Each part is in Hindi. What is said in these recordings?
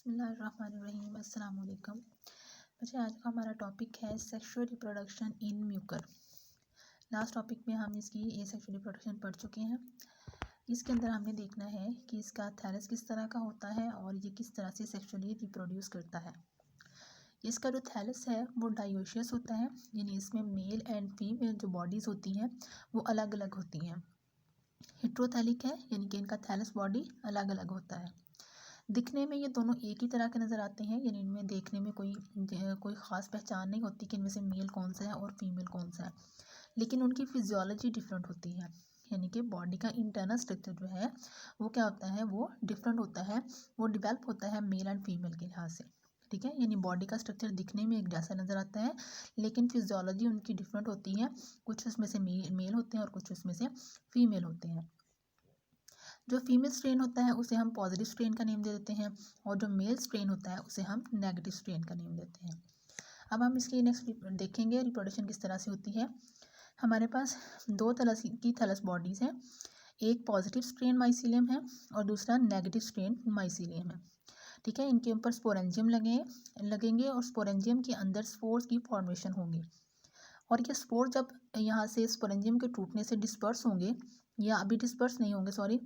बिस्मिल्लाहिर्रहमानिर्रहीम अस्सलाम वालेकुम। बच्चे, आज का हमारा टॉपिक है sexual reproduction in Mucor. Last topic में हम इसकी सेक्सुअल रिप्रोडक्शन पढ़ चुके हैं। इसके अंदर हमने देखना है कि इसका थैलस किस तरह का होता है और ये किस तरह से सेक्सुअली रिप्रोड्यूस करता है। इसका जो थैलस है वो डायोशियस होता है, यानी इसमें मेल एंड फीमेल जो बॉडीज़ होती हैं वो अलग अलग होती हैं। हेट्रोथैलिक है, यानी कि इनका थैलस बॉडी अलग अलग होता है। दिखने में ये दोनों एक ही तरह के नज़र आते हैं, यानी इनमें देखने में कोई ख़ास पहचान नहीं होती कि इनमें से मेल कौन सा है और फीमेल कौन सा है, लेकिन उनकी फिजियोलॉजी डिफरेंट होती है। यानी कि बॉडी का इंटरनल स्ट्रक्चर जो है वो क्या होता है, वो डिफरेंट होता है, वो डेवलप होता है मेल एंड फीमेल के लिहाज से। ठीक है, यानी बॉडी का स्ट्रक्चर दिखने में एक जैसा नज़र आता है, लेकिन फिजियोलॉजी उनकी डिफरेंट होती है। कुछ उसमें से मेल होते हैं और कुछ उसमें से फीमेल होते हैं। जो फीमेल स्ट्रेन होता है उसे हम पॉजिटिव स्ट्रेन का नेम दे देते हैं, और जो मेल स्ट्रेन होता है उसे हम नेगेटिव स्ट्रेन का नेम देते हैं। अब हम इसकी नेक्स्ट देखेंगे रिप्रोडक्शन किस तरह से होती है। हमारे पास दो तरह की थैलस बॉडीज़ हैं, एक पॉजिटिव स्ट्रेन माइसीलियम है और दूसरा नेगेटिव स्ट्रेन माइसीलियम है। ठीक है, इनके ऊपर स्पोरेंजियम लगेंगे और स्पोरेंजियम के अंदर स्पोर्स की फॉर्मेशन होगी, और ये स्पोर जब यहाँ से स्पोरेंजियम के टूटने से डिस्पर्स होंगे, या अभी डिस्पर्स नहीं होंगे, सॉरी,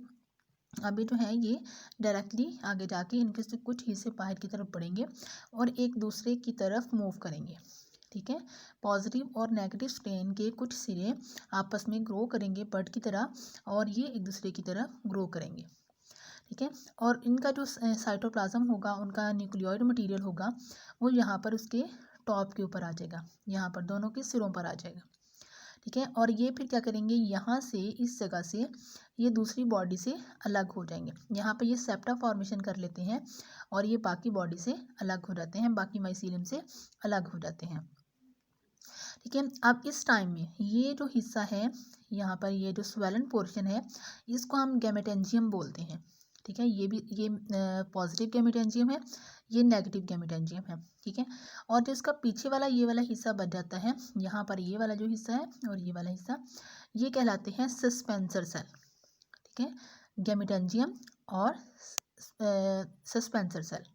अभी जो है ये डायरेक्टली आगे जाके इनके से कुछ हिस्से बाहर की तरफ बढ़ेंगे और एक दूसरे की तरफ मूव करेंगे। ठीक है, पॉजिटिव और नेगेटिव स्ट्रेन के कुछ सिरे आपस में ग्रो करेंगे बर्ड की तरह, और ये एक दूसरे की तरफ ग्रो करेंगे। ठीक है, और इनका जो साइटोप्लाज्म होगा, उनका न्यूक्लियोइड मटेरियल होगा, वो यहाँ पर उसके टॉप के ऊपर आ जाएगा, यहाँ पर दोनों के सिरों पर आ जाएगा। ठीक है, और ये फिर क्या करेंगे, यहाँ से इस जगह से ये दूसरी बॉडी से अलग हो जाएंगे। यहाँ पे ये सेप्टा फॉर्मेशन कर लेते हैं और ये बाकी बॉडी से अलग हो जाते हैं, बाकी माइसीलियम से अलग हो जाते हैं। ठीक है, अब इस टाइम में ये जो हिस्सा है, यहाँ पर ये जो स्वेलन पोर्शन है, इसको हम गैमेटेंजियम बोलते हैं। ठीक है, ये पॉजिटिव गैमेटेंजियम है, ये नेगेटिव गैमेटेंजियम है। ठीक है, और जो इसका पीछे वाला ये वाला हिस्सा बच जाता है, यहाँ पर ये वाला जो हिस्सा है और ये वाला हिस्सा, ये कहलाते हैं सस्पेंसर सेल। ठीक है, गैमेटेंजियम और सस्पेंसर सेल।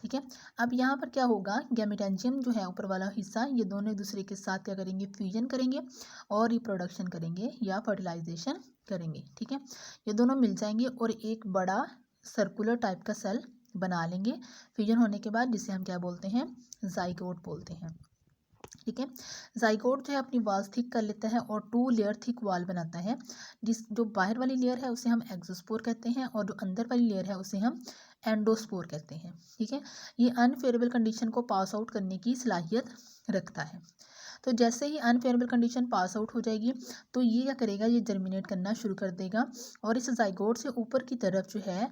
ठीक है, अब यहाँ पर क्या होगा, गैमेटेंजियम जो है ऊपर वाला हिस्सा, ये दोनों एक दूसरे के साथ क्या करेंगे, फ्यूजन करेंगे और रिप्रोडक्शन करेंगे या फर्टिलाइजेशन करेंगे। ठीक है, ये दोनों मिल जाएंगे और एक बड़ा सर्कुलर टाइप का सेल बना लेंगे फ्यूजन होने के बाद, जिसे हम क्या बोलते हैं, जाइगोट बोलते हैं। ठीक है, जाइगोट जो है अपनी वॉल्स थिक कर लेता है और 2 लेयर थिक वॉल बनाता है। जो बाहर वाली लेयर है उसे हम एक्सोस्पोर कहते हैं और जो अंदर वाली लेयर है उसे हम एंडोस्पोर कहते हैं। ठीक है, ये अनफेवरेबल कंडीशन को पास आउट करने की सलाहियत रखता है। तो जैसे ही अनफेवरेबल कंडीशन पास आउट हो जाएगी तो ये क्या करेगा, ये जर्मिनेट करना शुरू कर देगा और इस जाइगोट से ऊपर की तरफ जो है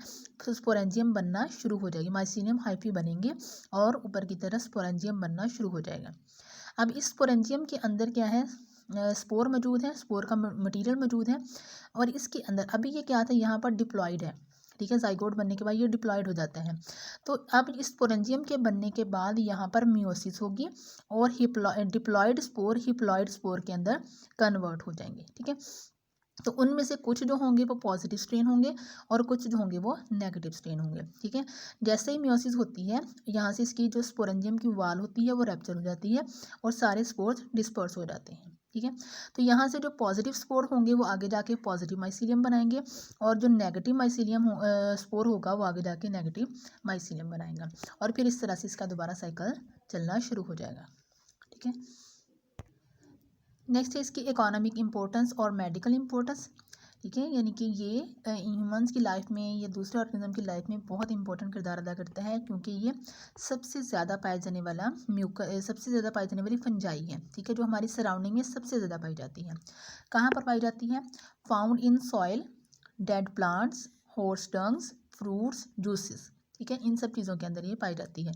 स्पोरेंजियम बनना शुरू हो जाएगी, माइसीलियम हाइफी बनेंगे और ऊपर की तरफ स्पोरेंजियम बनना शुरू हो जाएगा। अब इस स्पोरेंजियम के अंदर क्या है, स्पोर मौजूद है, स्पोर का मटेरियल मौजूद है, और इसके अंदर अभी ये क्या था, यहाँ पर डिप्लॉयड है। ठीक है, जाइगोट बनने के बाद ये डिप्लॉयड हो जाता है। तो अब इस स्पोरेंजियम के बनने के बाद यहाँ पर मियोसिस होगी और डिप्लॉयड स्पोर के अंदर कन्वर्ट हो जाएंगे। ठीक है, तो उनमें से कुछ जो होंगे वो पॉजिटिव स्ट्रेन होंगे और कुछ जो होंगे वो नेगेटिव स्ट्रेन होंगे। ठीक है, जैसे ही मियोसिस होती है, यहाँ से इसकी जो स्पोरेंजियम की वाल होती है वो रैप्चर हो जाती है और सारे स्पोर्स डिस्पर्स हो जाते हैं। ठीक है, तो यहाँ से जो पॉजिटिव स्पोर होंगे वो आगे जाके पॉजिटिव माइसीलियम बनाएंगे, और जो नेगेटिव माइसीलियम स्पोर होगा वो आगे जाके नेगेटिव माइसीलियम बनाएगा, और फिर इस तरह से इसका दोबारा साइकिल चलना शुरू हो जाएगा। ठीक है, नेक्स्ट है इसकी इकोनॉमिक इम्पोर्टेंस और मेडिकल इम्पोर्टेंस। ठीक है, यानी कि ये ह्यूमंस की लाइफ में या दूसरे ऑर्गेनिज्म की लाइफ में बहुत इंपॉर्टेंट किरदार अदा करता है, क्योंकि ये सबसे ज़्यादा पाए जाने वाला सबसे ज़्यादा पाई जाने वाली फंजाई है। ठीक है, जो हमारी सराउंडिंग में सबसे ज़्यादा पाई जाती है। कहाँ पर पाई जाती है, found in soil, dead plants, horse dungs, fruits, juices. ठीक है, इन सब चीज़ों के अंदर ये पाई जाती है,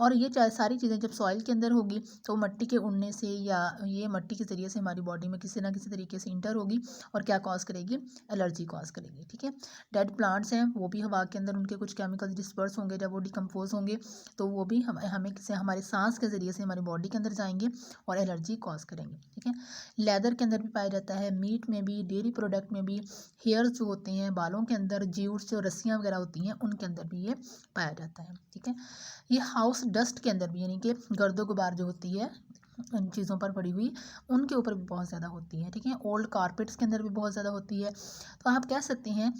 और ये सारी चीज़ें जब सॉइल के अंदर होगी तो मट्टी के उड़ने से या ये मट्टी के ज़रिए से हमारी बॉडी में किसी ना किसी तरीके से इंटर होगी और क्या कॉज करेगी, एलर्जी कॉज करेगी। ठीक है, डेड प्लांट्स हैं वो भी हवा के अंदर उनके कुछ केमिकल्स डिस्पर्स होंगे, जब वो डिकम्पोज होंगे तो वो भी हमें किसी हमारे सांस के ज़रिए से हमारी बॉडी के अंदर जाएंगे और एलर्जी कॉज करेंगे। ठीक है, लेदर के अंदर भी पाया जाता है, मीट में भी, डेयरी प्रोडक्ट में भी, हेयर्स जो होते हैं बालों के अंदर, ज्यूट्स जो रस्सियाँ वगैरह होती हैं उनके अंदर भी ये पाया जाता है। ठीक है, ये हाउस डस्ट के अंदर भी, यानी कि गर्दो गुबार जो होती है इन चीज़ों पर पड़ी हुई, उनके ऊपर भी बहुत ज़्यादा होती है। ठीक है, ओल्ड कारपेट्स के अंदर भी बहुत ज़्यादा होती है। तो आप कह सकते हैं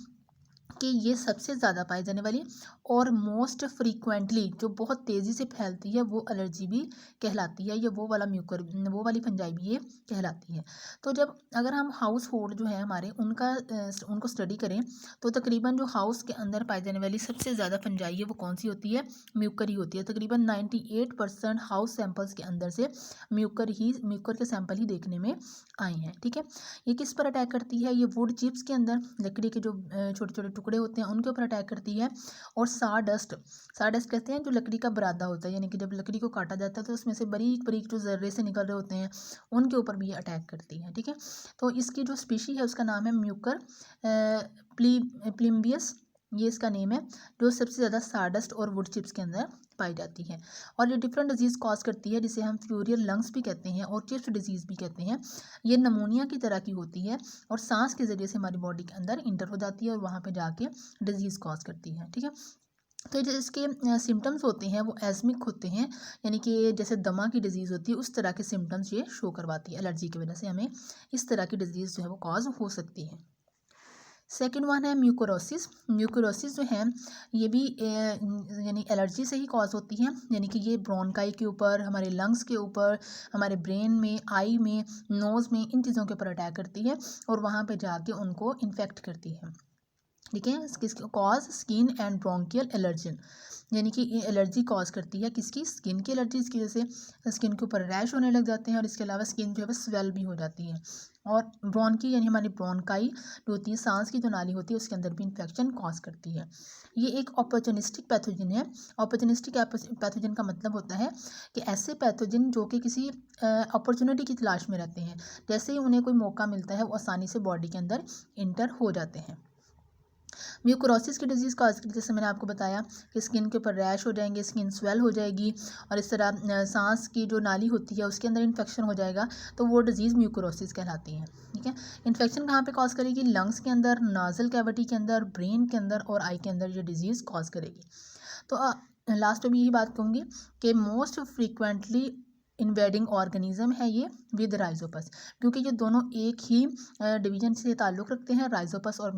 कि ये सबसे ज़्यादा पाई जाने वाली और मोस्ट फ्रीक्वेंटली जो बहुत तेज़ी से फैलती है वो एलर्जी भी कहलाती है, या वो वाला म्यूकर, वो वाली फंजाई भी ये कहलाती है। तो जब अगर हम हाउस होल्ड जो है हमारे उनको स्टडी करें तो तकरीबन जो हाउस के अंदर पाई जाने वाली सबसे ज़्यादा फंजाई है वो कौन सी होती है? म्यूकर ही होती है। तकरीबन 98% हाउस सैंपल्स के अंदर से म्यूकर के सैंपल ही देखने में आए हैं। ठीक है, ये किस पर अटैक करती है? ये वुड चिप्स के अंदर, लकड़ी के जो छोटे छोटे टुकड़े होते हैं उनके ऊपर अटैक करती है। और साडस्ट कहते हैं जो लकड़ी का बुरादा होता है, यानी कि जब लकड़ी को काटा जाता है तो उसमें से बारीक बारीक जो जर्रे से निकल रहे होते हैं उनके ऊपर भी ये अटैक करती है। ठीक है, तो इसकी जो स्पीशी है उसका नाम है म्यूकर प्लिम्बियस, ये इसका नेम है, जो सबसे ज़्यादा साडस्ट और वुड चिप्स के अंदर पाई जाती है। और ये डिफरेंट डिजीज़ कॉज करती है, जिसे हम फ्यूरियल लंग्स भी कहते हैं और चिप्स डिजीज़ भी कहते हैं। ये नमूनिया की तरह की होती है और सांस के ज़रिए से हमारी बॉडी के अंदर इंटर हो जाती है और वहाँ पे जाके डिजीज़ कॉज करती है। ठीक है, तो जो इसके सिम्टम्स होते हैं वो एजमिक होते हैं, यानी कि जैसे दमा की डिजीज़ होती है उस तरह के सिम्टम्स ये शो करवाती है। एलर्जी की वजह से हमें इस तरह की डिजीज़ जो है वो कॉज हो सकती है। सेकेंड वन है म्यूकोरोसिस। म्यूकोरोसिस जो है ये भी यानी एलर्जी से ही कॉज होती है, यानी कि ये ब्रोंकाई के ऊपर, हमारे लंग्स के ऊपर, हमारे ब्रेन में, आई में, नोज़ में, इन चीज़ों के ऊपर अटैक करती है और वहाँ पे जाके उनको इन्फेक्ट करती है। ठीक है, किसकी cause? Skin and bronchial allergen, यानी कि ये एलर्जी कॉज करती है किसकी? स्किन की एलर्जी। इसकी वजह से स्किन के ऊपर रैश होने लग जाते हैं और इसके अलावा स्किन जो है वो स्वेल भी हो जाती है। और ब्रोंकी यानी हमारी ब्रोंकाई जो होती है, सांस की जो नाली होती है उसके अंदर भी इन्फेक्शन कॉज करती है। ये एक ऑपर्चुनिस्टिक पैथोजन है। ऑपर्चुनिस्टिक पैथोजन का मतलब होता है कि ऐसे पैथोजन जो कि किसी अपॉर्चुनिटी की तलाश में रहते हैं, जैसे ही उन्हें कोई मौका मिलता है वो आसानी से बॉडी के अंदर इंटर हो जाते हैं। म्यूकोरोसिस की डिजीज़ कॉज करती है, जैसे मैंने आपको बताया कि स्किन के ऊपर रैश हो जाएंगे, स्किन स्वेल हो जाएगी और इस तरह सांस की जो नाली होती है उसके अंदर इन्फेक्शन हो जाएगा, तो वो डिजीज़ म्यूकोरोसिस कहलाती है। ठीक है, इन्फेक्शन कहाँ पे कॉज करेगी? लंग्स के अंदर, नाजल कैविटी के अंदर, ब्रेन के अंदर और आई के अंदर ये डिजीज़ कॉज करेगी। तो लास्ट में भी यही बात कहूँगी कि मोस्ट फ्रीक्वेंटली इन्वेडिंग ऑर्गेनिज्म है ये विद राइजोपस, क्योंकि ये दोनों एक ही डिवीजन से ताल्लुक़ रखते हैं, राइजोपस और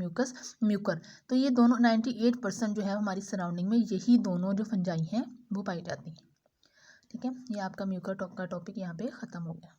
म्यूकर। तो ये दोनों 98% जो है हमारी सराउंडिंग में यही दोनों जो फंजाई हैं वो पाई जाती हैं। ठीक है, ये आपका म्यूकर का टॉपिक यहाँ पे ख़त्म हो गया।